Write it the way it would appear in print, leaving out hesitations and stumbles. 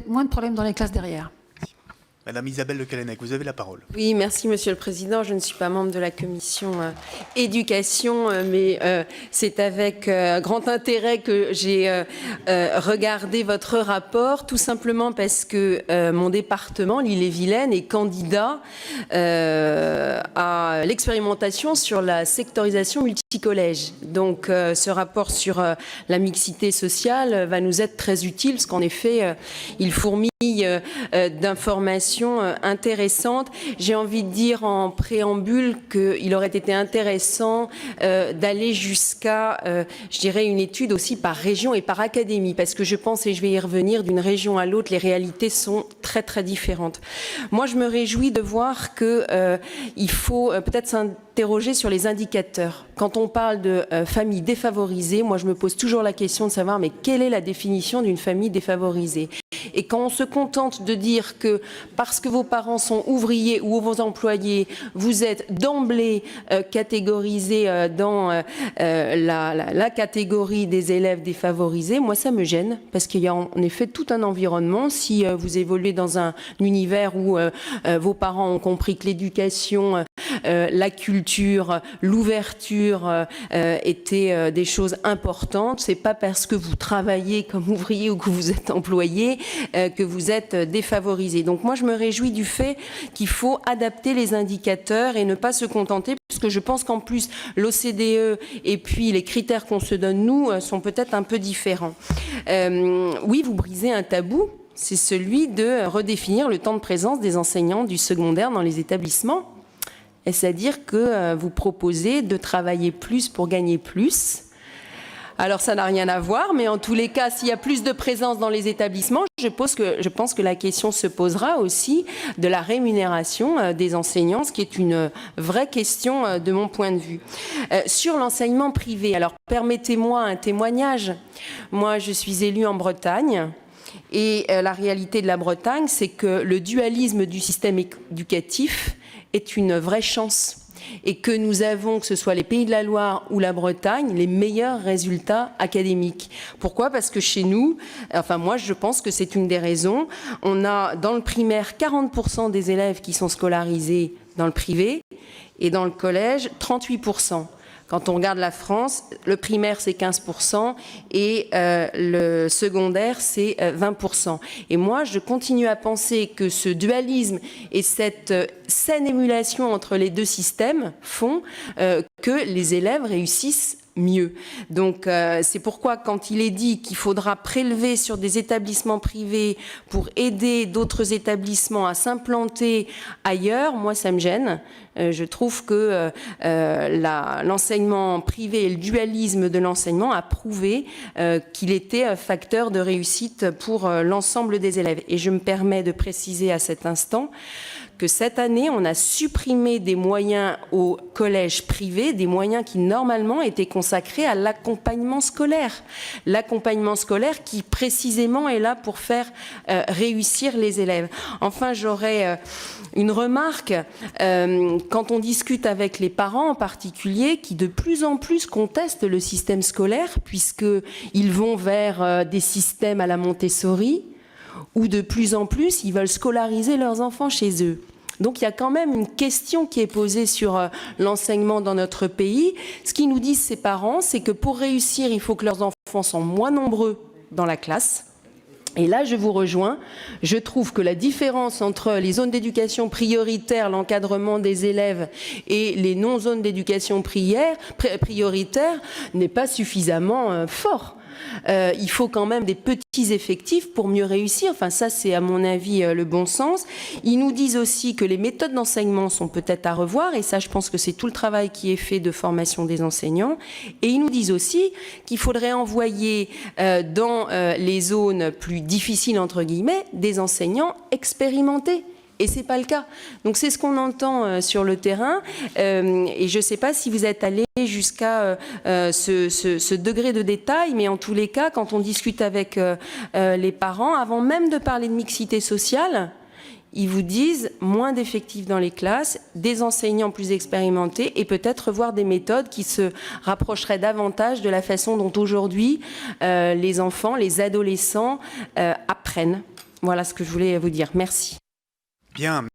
moins de problèmes dans les classes derrière. Madame Isabelle Le Callennec, vous avez la parole. Oui, merci Monsieur le Président. Je ne suis pas membre de la commission éducation, mais c'est avec grand intérêt que j'ai regardé votre rapport, tout simplement parce que mon département, l'Ille-et-Vilaine, est candidat à l'expérimentation sur la sectorisation multicollège. Donc ce rapport sur la mixité sociale va nous être très utile, parce qu'en effet, il fourmille d'informations intéressantes. J'ai envie de dire en préambule qu'il aurait été intéressant d'aller jusqu'à, je dirais, une étude aussi par région et par académie, parce que je pense, et je vais y revenir, d'une région à l'autre, les réalités sont très très différentes. Moi, je me réjouis de voir qu'il faut peut-être s'interroger sur les indicateurs. Quand on parle de familles défavorisées, moi je me pose toujours la question de savoir mais quelle est la définition d'une famille défavorisée? Et quand on se contente de dire que parce que vos parents sont ouvriers ou vos employés, vous êtes d'emblée catégorisés dans la catégorie des élèves défavorisés, moi ça me gêne, parce qu'il y a en effet tout un environnement. Si vous évoluez dans un univers où vos parents ont compris que l'éducation, la culture, l'ouverture étaient des choses importantes, c'est pas parce que vous travaillez comme ouvrier ou que vous êtes employé que vous êtes défavorisé. Donc moi je me réjouis du fait qu'il faut adapter les indicateurs et ne pas se contenter, parce que je pense qu'en plus l'OCDE et puis les critères qu'on se donne nous sont peut-être un peu différents. Oui, vous brisez un tabou, c'est celui de redéfinir le temps de présence des enseignants du secondaire dans les établissements. C'est-à-dire que vous proposez de travailler plus pour gagner plus. Alors ça n'a rien à voir, mais en tous les cas, s'il y a plus de présence dans les établissements, je pense que la question se posera aussi de la rémunération des enseignants, ce qui est une vraie question de mon point de vue. Sur l'enseignement privé, alors permettez-moi un témoignage. Moi, je suis élue en Bretagne. Et la réalité de la Bretagne, c'est que le dualisme du système éducatif est une vraie chance. Et que nous avons, que ce soit les Pays de la Loire ou la Bretagne, les meilleurs résultats académiques. Pourquoi? Parce que chez nous, enfin moi je pense que c'est une des raisons, on a dans le primaire 40% des élèves qui sont scolarisés dans le privé et dans le collège 38%. Quand on regarde la France, le primaire c'est 15% et le secondaire c'est 20%. Et moi je continue à penser que ce dualisme et cette saine émulation entre les deux systèmes font que les élèves réussissent mieux. Donc c'est pourquoi quand il est dit qu'il faudra prélever sur des établissements privés pour aider d'autres établissements à s'implanter ailleurs, moi ça me gêne. Je trouve que l'enseignement privé et le dualisme de l'enseignement a prouvé qu'il était facteur de réussite pour l'ensemble des élèves. Et je me permets de préciser à cet instant que cette année, on a supprimé des moyens au collège privé, des moyens qui normalement étaient consacrés à l'accompagnement scolaire. L'accompagnement scolaire qui précisément est là pour faire réussir les élèves. Enfin, j'aurais une remarque, quand on discute avec les parents en particulier, qui de plus en plus contestent le système scolaire, puisqu'ils vont vers des systèmes à la Montessori, où de plus en plus, ils veulent scolariser leurs enfants chez eux. Donc il y a quand même une question qui est posée sur l'enseignement dans notre pays. Ce qu'ils nous disent ces parents, c'est que pour réussir, il faut que leurs enfants soient moins nombreux dans la classe. Et là, je vous rejoins. Je trouve que la différence entre les zones d'éducation prioritaire, l'encadrement des élèves, et les non-zones d'éducation prioritaire n'est pas suffisamment fort. Il faut quand même des petits effectifs pour mieux réussir. Enfin, ça, c'est à mon avis le bon sens. Ils nous disent aussi que les méthodes d'enseignement sont peut-être à revoir. Et ça, je pense que c'est tout le travail qui est fait de formation des enseignants. Et ils nous disent aussi qu'il faudrait envoyer dans les zones plus difficiles, entre guillemets, des enseignants expérimentés. Et c'est pas le cas. Donc c'est ce qu'on entend sur le terrain. Et je ne sais pas si vous êtes allé jusqu'à ce degré de détail, mais en tous les cas, quand on discute avec les parents, avant même de parler de mixité sociale, ils vous disent moins d'effectifs dans les classes, des enseignants plus expérimentés et peut-être revoir des méthodes qui se rapprocheraient davantage de la façon dont aujourd'hui les enfants, les adolescents apprennent. Voilà ce que je voulais vous dire. Merci. Bien.